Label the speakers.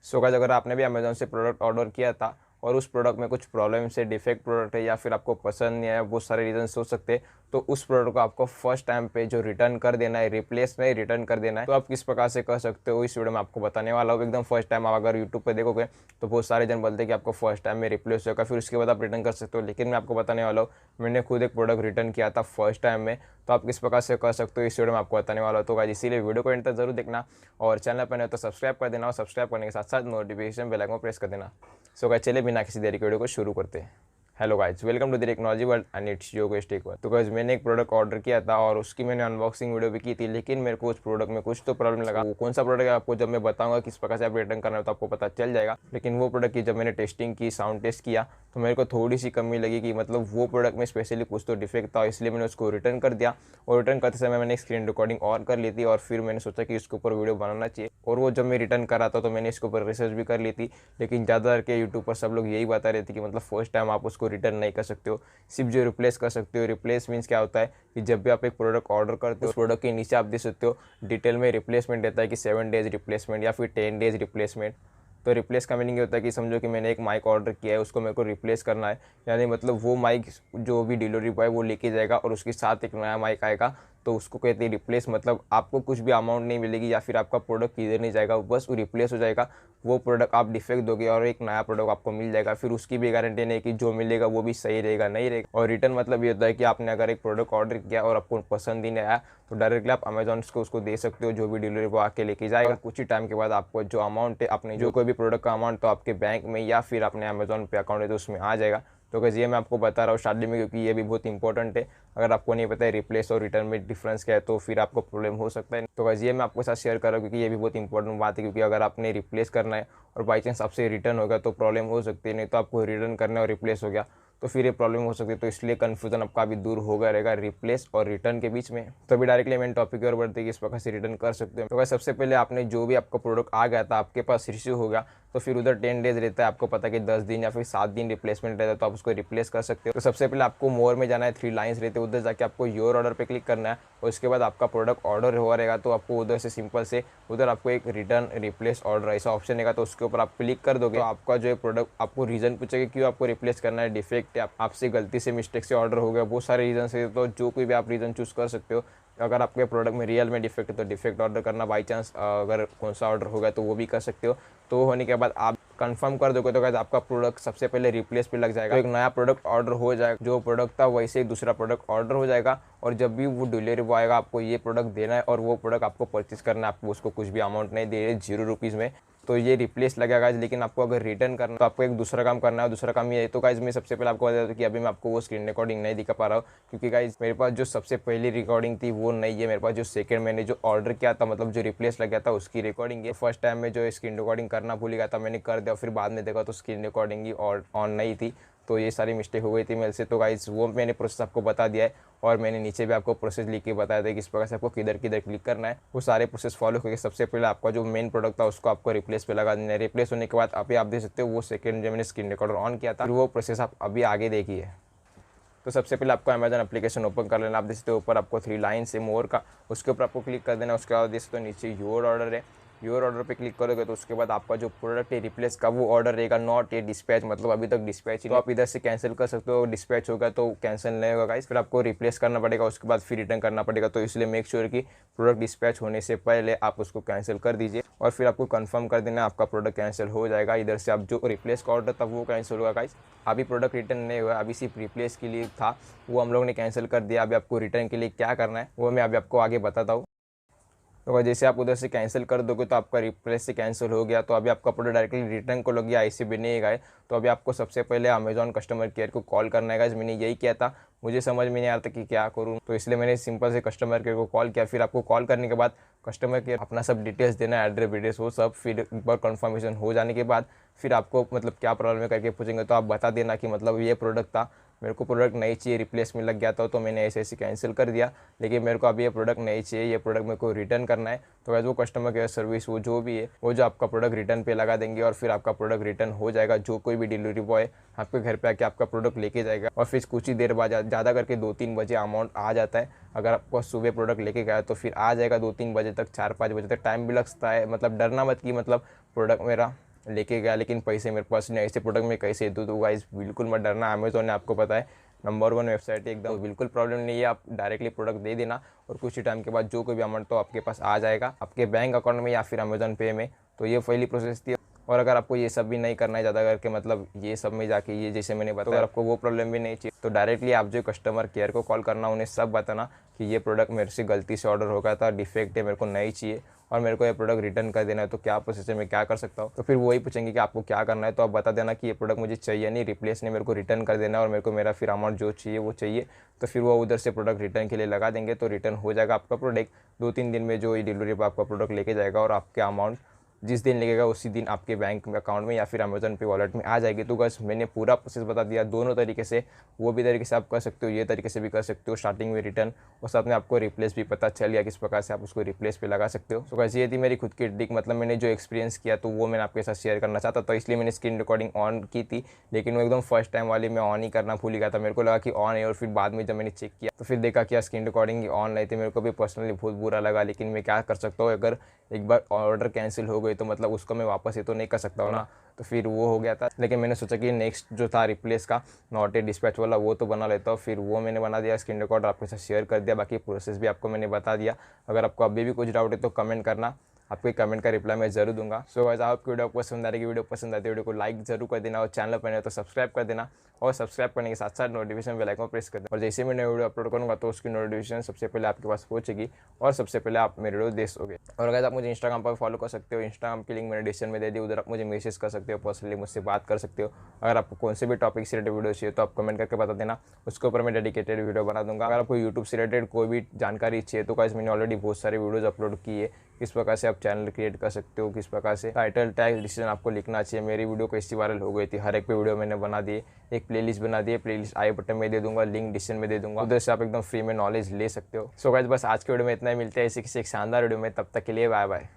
Speaker 1: So guys, अगर आपने भी अमेज़न से प्रोडक्ट ऑर्डर किया था और उस प्रोडक्ट में कुछ प्रॉब्लम से डिफेक्ट प्रोडक्ट है या फिर आपको पसंद नहीं आया, बहुत सारे रीजन हो सकते हैं, तो उस प्रोडक्ट को आपको फर्स्ट टाइम पे जो रिटर्न कर देना है, रिप्लेस नहीं रिटर्न कर देना है। तो आप किस प्रकार से कर सकते हो इस वीडियो में आपको बताने वाला हूँ। एकदम फर्स्ट टाइम आप अगर यूट्यूब पे देखोगे तो बहुत सारे जन बोलते हैं कि आपको फर्स्ट टाइम में रिप्लेस होगा, फिर उसके बाद आप रिटर्न कर सकते हो। लेकिन मैं आपको बताने वाला हूँ, मैंने खुद एक प्रोडक्ट रिटर्न किया था फर्स्ट टाइम में, तो आप किस प्रकार से कर सकते हो इस वीडियो में आपको बताने वाला हूँ। तो गाइस, इसीलिए वीडियो को एंड तक जरूर देखना और चैनल पर नहीं तो सब्सक्राइब कर देना और सब्सक्राइब करने के साथ साथ नोटिफिकेशन बेल आइकन को प्रेस कर देना। सो गाइस, चलिए बिना किसी देरी के वीडियो को शुरू करते हैं। Hello guys, welcome to the technology world and it's Yogesh tech world. तो गाइस, मैंने एक प्रोडक्ट ऑर्डर किया था और उसकी मैंने अनबॉक्सिंग वीडियो भी की थी, लेकिन मेरे को उस प्रोडक्ट में कुछ तो प्रॉब्लम लगा। वो कौन सा प्रोडक्ट है आपको जब मैं बताऊंगा किस प्रकार से आप रिटर्न करना है तो आपको पता चल जाएगा। लेकिन वो प्रोडक्ट की जब मैंने टेस्टिंग की, साउंड टेस्ट किया, तो मेरे को थोड़ी सी कमी लगी कि मतलब वो प्रोडक्ट में स्पेशली कुछ तो डिफेक्ट था, इसलिए मैंने उसको रिटर्न कर दिया। और रिटर्न करते समय मैंने स्क्रीन रिकॉर्डिंग ऑन कर ली थी और फिर मैंने सोचा कि इसके ऊपर वीडियो बनाना चाहिए। और वो जब मैं रिटर्न कर रहा था तो मैंने इसके ऊपर रिसर्च भी कर ली थी, लेकिन ज़्यादातर के यूट्यूब पर सब लोग यही बता रहे थे कि मतलब फर्स्ट टाइम आप उसको रिटर्न नहीं कर सकते हो, सिर्फ जो रिप्लेस कर सकते हो। रिप्लेस मीन्स क्या होता है कि जब भी आप एक प्रोडक्ट ऑर्डर करते हो उस प्रोडक्ट के नीचे आप देख सकते हो डिटेल में रिप्लेसमेंट रहता है कि 7 डेज रिप्लेसमेंट या फिर 10 डेज रिप्लेसमेंट। तो रिप्लेस का मीनिंग ये होता है कि समझो कि मैंने एक माइक ऑर्डर किया है, उसको मेरे को रिप्लेस करना है, यानी मतलब वो माइक जो भी डिलीवरी बॉय वो लेके जाएगा और उसके साथ एक नया माइक आएगा, तो उसको कहते हैं रिप्लेस। मतलब आपको कुछ भी अमाउंट नहीं मिलेगी या फिर आपका प्रोडक्ट किधर नहीं जाएगा, बस वो रिप्लेस हो जाएगा। वो प्रोडक्ट आप डिफेक्ट दोगे और एक नया प्रोडक्ट आपको मिल जाएगा, फिर उसकी भी गारंटी नहीं कि जो मिलेगा वो भी सही रहेगा नहीं रहेगा। और रिटर्न मतलब ये होता है कि आपने अगर एक प्रोडक्ट ऑर्डर किया और आपको पसंद ही नहीं आया तो डायरेक्टली आप अमेजॉन को उसको दे सकते हो, जो भी डिलीवरी बॉय आके लेके जाएगा। कुछ ही टाइम के बाद आपको जो अमाउंट है, अपने जो कोई भी प्रोडक्ट का अमाउंट तो आपके बैंक में या फिर अपने अमेजॉन पे अकाउंट है तो उसमें आ जाएगा। तो कैसे ये मैं आपको बता रहा हूँ स्टार्टिंग में, क्योंकि ये भी बहुत इंपॉर्टेंट है। अगर आपको नहीं पता है रिप्लेस और रिटर्न में डिफरेंस क्या है तो फिर आपको प्रॉब्लम हो सकता है। तो कैसे ये मैं आपके साथ शेयर कर रहा हूँ क्योंकि ये भी बहुत इंपॉर्टेंट बात है, क्योंकि अगर आपने रिप्लेस करना है और बाई चांस आपसे रिटर्न होगा तो प्रॉब्लम हो सकती है, नहीं तो आपको रिटर्न करना है और रिप्लेस हो गया तो फिर ये प्रॉब्लम हो सकती है। तो इसलिए कन्फ्यूजन आपका भी दूर होगा रहेगा रिप्लेस और रिटर्न के बीच में। तो अभी डायरेक्टली मेन टॉपिक की ओर बढ़ते हैं कि इस प्रकार से रिटर्न कर सकते हो। तो सबसे पहले आपने जो भी आपका प्रोडक्ट आ गया था आपके पास रिसीव होगा, तो फिर उधर 10 डेज रहता है, आपको पता है कि 10 दिन या फिर 7 दिन रिप्लेसमेंट रहता है, तो आप उसको रिप्लेस कर सकते हो। तो सबसे पहले आपको मोर में जाना है, 3 लाइन्स रहते हैं, उधर जाके आपको योर ऑर्डर पे क्लिक करना है और उसके बाद आपका प्रोडक्ट ऑर्डर हुआ रहेगा तो आपको उधर से सिंपल से उधर आपको एक रिटर्न रिप्लेस ऑर्डर ऐसा ऑप्शन रहेगा, तो उसके ऊपर आप क्लिक कर दोगे तो आपका जो है प्रोडक्ट आपको रीजन पूछेगा क्यों आपको रिप्लेस करना है, डिफेक्ट है, आपसे गलती से मिस्टेक से ऑर्डर हो गया, बहुत सारे रीजन है, तो जो कोई भी आप रीजन चूज कर सकते हो। अगर आपके प्रोडक्ट में रियल में डिफेक्ट है तो डिफेक्ट ऑर्डर करना, बाई चांस अगर कौन सा ऑर्डर होगा तो वो भी कर सकते हो। तो होने के बाद आप कंफर्म कर दोगे तो गाइस आपका प्रोडक्ट सबसे पहले रिप्लेस पे लग जाएगा, तो एक नया प्रोडक्ट ऑर्डर हो जाएगा, जो प्रोडक्ट था वैसे ही दूसरा प्रोडक्ट ऑर्डर हो जाएगा। और जब भी वो डिलीवरी बॉय आएगा आपको ये प्रोडक्ट देना है और वो प्रोडक्ट आपको परचेज करना है, आपको उसको कुछ भी अमाउंट नहीं दे रहे, 0 रुपीज़ में, तो ये रिप्लेस लगेगा। लेकिन आपको अगर रिटर्न करना तो आपको एक दूसरा काम करना है, दूसरा काम ये है। तो गाइज मैं सबसे पहले आपको बता दूं कि अभी मैं आपको वो स्क्रीन रिकॉर्डिंग नहीं दिखा पा रहा हूँ, क्योंकि गाइज मेरे पास जो सबसे पहली रिकॉर्डिंग थी वो नहीं है, मेरे पास जो सेकंड मैंने जो ऑर्डर किया था मतलब जो रिप्लेस लग गया था उसकी रिकॉर्डिंग है। फर्स्ट टाइम में जो स्क्रीन रिकॉर्डिंग करना भूल गया था, मैंने कर दिया, फिर बाद में देखा तो स्क्रीन रिकॉर्डिंग ही ऑन नहीं थी, तो ये सारी मिस्टेक हो गई थी मेरे से। तो गाइज वो मैंने प्रोसेस आपको बता दिया है और मैंने नीचे भी आपको प्रोसेस लिख के बताया था कि इस प्रकार से आपको किधर किधर क्लिक करना है। वो सारे प्रोसेस फॉलो करके सबसे पहले आपका जो मेन प्रोडक्ट था उसको आपको रिप्लेस पे लगा देना है। रिप्लेस होने के बाद अभी आप देख सकते हो वो सेकंड जो मैंने स्क्रीन रिकॉर्डर ऑन किया था, फिर वो प्रोसेस आप अभी आगे देखिए। तो सबसे पहले आपको अमेजन एप्लीकेशन ओपन कर लेना। आप देख सकते हो ऊपर आपको 3 लाइन से मोर का, उसके ऊपर आपको क्लिक कर देना। उसके बाद देख सकते हो नीचे योर ऑर्डर है, योर ऑर्डर पे क्लिक करोगे तो उसके बाद आपका जो प्रोडक्ट है रिप्लेस का वो ऑर्डर रहेगा, नॉट ये डिस्पैच, मतलब अभी तक डिस्पैच ही। तो आप इधर से कैंसिल कर सकते हो, डिस्पैच होगा तो कैंसिल नहीं होगा गाइस, फिर आपको रिप्लेस करना पड़ेगा, उसके बाद फिर रिटर्न करना पड़ेगा। तो इसलिए मेक श्योर कि प्रोडक्ट डिस्पैच होने से पहले आप उसको कैंसिल कर दीजिए और फिर आपको कंफर्म कर देना आपका प्रोडक्ट कैंसिल हो जाएगा। इधर से आप जो रिप्लेस का ऑर्डर था वो कैंसिल होगा गाइस। अभी प्रोडक्ट रिटर्न नहीं हुआ, अभी सिर्फ रिप्लेस के लिए था, वो हम लोग ने कैंसिल कर दिया। अभी आपको रिटर्न के लिए क्या करना है वो मैं अभी आपको आगे बताता हूँ। तो जैसे आप उधर से कैंसिल कर दोगे तो आपका रिप्लेस से कैंसिल हो गया, तो अभी आपका प्रोडक्ट डायरेक्टली रिटर्न को लग गया, ऐसे भी नहीं गए। तो अभी आपको सबसे पहले अमेजॉन कस्टमर केयर को कॉल करना है। मैंने यही किया था, मुझे समझ में नहीं आ रहा था कि क्या करूँ, तो इसलिए मैंने सिंपल से कस्टमर केयर को कॉल किया। फिर आपको कॉल करने के बाद कस्टमर केयर अपना सब डिटेल्स देना है, एड्रेस विड्रेस वो सब, फिर एक बार कन्फर्मेशन हो जाने के बाद फिर आपको मतलब क्या प्रॉब्लम है करके पूछेंगे, तो आप बता देना कि मतलब ये प्रोडक्ट था, मेरे को प्रोडक्ट नहीं चाहिए, रिप्लेस में लग गया था तो मैंने ऐसे ऐसे कैंसिल कर दिया, लेकिन मेरे को अभी ये प्रोडक्ट नहीं चाहिए, ये प्रोडक्ट मेरे को रिटर्न करना है। तो वैसे वो कस्टमर केयर सर्विस वो जो भी है वो जो आपका प्रोडक्ट रिटर्न पे लगा देंगे और फिर आपका प्रोडक्ट रिटर्न हो जाएगा। जो कोई भी डिलीवरी बॉय आपके घर पे आके आपका प्रोडक्ट लेके जाएगा और फिर कुछ ही देर बाद ज़्यादा करके 2-3 बजे अमाउंट आ जाता है। अगर आपको सुबह प्रोडक्ट लेके गया तो फिर आ जाएगा 2-3 बजे तक, 4-5 बजे तक टाइम भी लगता है। मतलब डरना मत कि मतलब प्रोडक्ट मेरा लेके गया, लेकिन पैसे मेरे पास नहीं, ऐसे प्रोडक्ट मैं कैसे दूँ। तो गाइस बिल्कुल मत डरना, अमेज़ॉन ने आपको पता है नंबर 1 वेबसाइट है एकदम, तो बिल्कुल प्रॉब्लम नहीं है। आप डायरेक्टली प्रोडक्ट दे देना और कुछ ही टाइम के बाद जो कोई भी अमाउंट तो आपके पास आ जाएगा आपके बैंक अकाउंट में या फिर अमेज़ॉन पे में। तो ये पहली प्रोसेस थी। और अगर आपको ये सब भी नहीं करना है ज़्यादा करके, मतलब ये सब में जाके ये जैसे मैंने बताया, तो अगर आपको वो प्रॉब्लम भी नहीं चाहिए तो डायरेक्टली आप जो कस्टमर केयर को कॉल करना, उन्हें सब बताना कि ये प्रोडक्ट मेरे से गलती से ऑर्डर हो गया था, डिफेक्ट है, मेरे को नहीं चाहिए और मेरे को ये प्रोडक्ट रिटर्न कर देना है, तो क्या प्रोसेस है, मैं क्या कर सकता हूँ। तो फिर वही पूछेंगे कि आपको क्या करना है, तो आप बता देना कि ये प्रोडक्ट मुझे चाहिए नहीं, रिप्लेस नहीं, मेरे को रिटर्न कर देना और मेरे को मेरा फिर अमाउंट जो चाहिए वो चाहिए। तो फिर वो उधर से प्रोडक्ट रिटर्न के लिए लगा देंगे, तो रिटर्न हो जाएगा आपका प्रोडक्ट। 2-3 दिन में जो ये डिलीवरी पर आपका प्रोडक्ट लेके जाएगा और आपके अमाउंट जिस दिन लगेगा उसी दिन आपके बैंक अकाउंट में या फिर अमेज़ॉन पे वॉलेट में आ जाएगी। तो बस मैंने पूरा प्रोसेस बता दिया दोनों तरीके से, वो भी तरीके से आप कर सकते हो, ये तरीके से भी कर सकते हो, स्टार्टिंग में रिटर्न और साथ में आपको रिप्लेस भी पता चल गया किस प्रकार से आप उसको रिप्लेस पे लगा सकते हो। तो बस ये थी मेरी खुद की ट्रिक, मतलब मैंने जो एक्सपीरियंस किया तो वो मैंने आपके साथ शेयर करना चाहता था, इसलिए मैंने स्क्रीन रिकॉर्डिंग ऑन की थी। लेकिन वो एकदम फर्स्ट टाइम वाली मैं ऑन ही करना भूल गया था, मेरे को लगा कि ऑन है और फिर बाद में जब मैंने चेक किया तो फिर देखा कि स्क्रीन रिकॉर्डिंग ऑन नहीं थी। मेरे को भी पर्सनली बहुत बुरा लगा, लेकिन मैं क्या कर सकता हूँ, अगर एक बार ऑर्डर कैंसिल हो गई तो मतलब उसको मैं वापस ये तो नहीं कर सकता हूँ ना, तो फिर वो हो गया था। लेकिन मैंने सोचा कि नेक्स्ट जो था रिप्लेस का नॉट ए डिस्पैच वाला वो तो बना लेता हूँ, फिर वो मैंने बना दिया, स्क्रीन रिकॉर्डर आपके साथ शेयर कर दिया, बाकी प्रोसेस भी आपको मैंने बता दिया। अगर आपको अभी भी कुछ डाउट है तो कमेंट करना, आपके कमेंट का रिप्लाई मैं जरूर दूंगा। सो गाइस आपको वीडियो पसंद आ रही है, वीडियो पसंद आती है वीडियो को लाइक जरूर कर देना और चैनल पर नहीं हो तो सब्सक्राइब कर देना और सब्सक्राइब करने के साथ साथ नोटिफिकेशन बेल आइकन प्रेस कर देना। और जैसे मैं नई वीडियो अपलोड करूँगा तो उसकी नोटिफिकेशन सबसे पहले आपके पास पहुंचेगी और सबसे पहले आप मेरे वीडियो देख सकोगे। और अगर आप मुझे इंस्टाग्राम पर फॉलो कर सकते हो, इंस्टाग्राम की लिंक मैंने डिस्क्रिप्शन में दे दी, उधर आप मुझे मैसेज कर सकते हो, पर्सनली मुझसे बात कर सकते हो। अगर आपको कौन से भी टॉपिक से रिलेटेड वीडियो चाहिए तो आप कमेंट करके बता देना, उसके ऊपर मैं डेडिकेटेड वीडियो बना दूंगा। अगर आपको यूट्यूब से रिलेटेड कोई भी जानकारी चाहिए तो गाइस मैंने ऑलरेडी बहुत सारे वीडियोज अपलोड किए, किस प्रकार से आप चैनल क्रिएट कर सकते हो, किस प्रकार से टाइटल टैग डिसीजन आपको लिखना चाहिए। मेरी वीडियो कैसी वायरल हो गई थी, हर एक पे वीडियो मैंने बना दिए, एक प्लेलिस्ट बना दी है, प्लेलिस्ट आई बटन में दे दूंगा, लिंक डिस्क्रिप्शन में दे दूंगा, उधर से आप एकदम फ्री में नॉलेज ले सकते हो। सो गाइस बस आज के वीडियो में इतना ही, मिलते हैं इसी किसी एक शानदार वीडियो में, तब तक के लिए बाय बाय।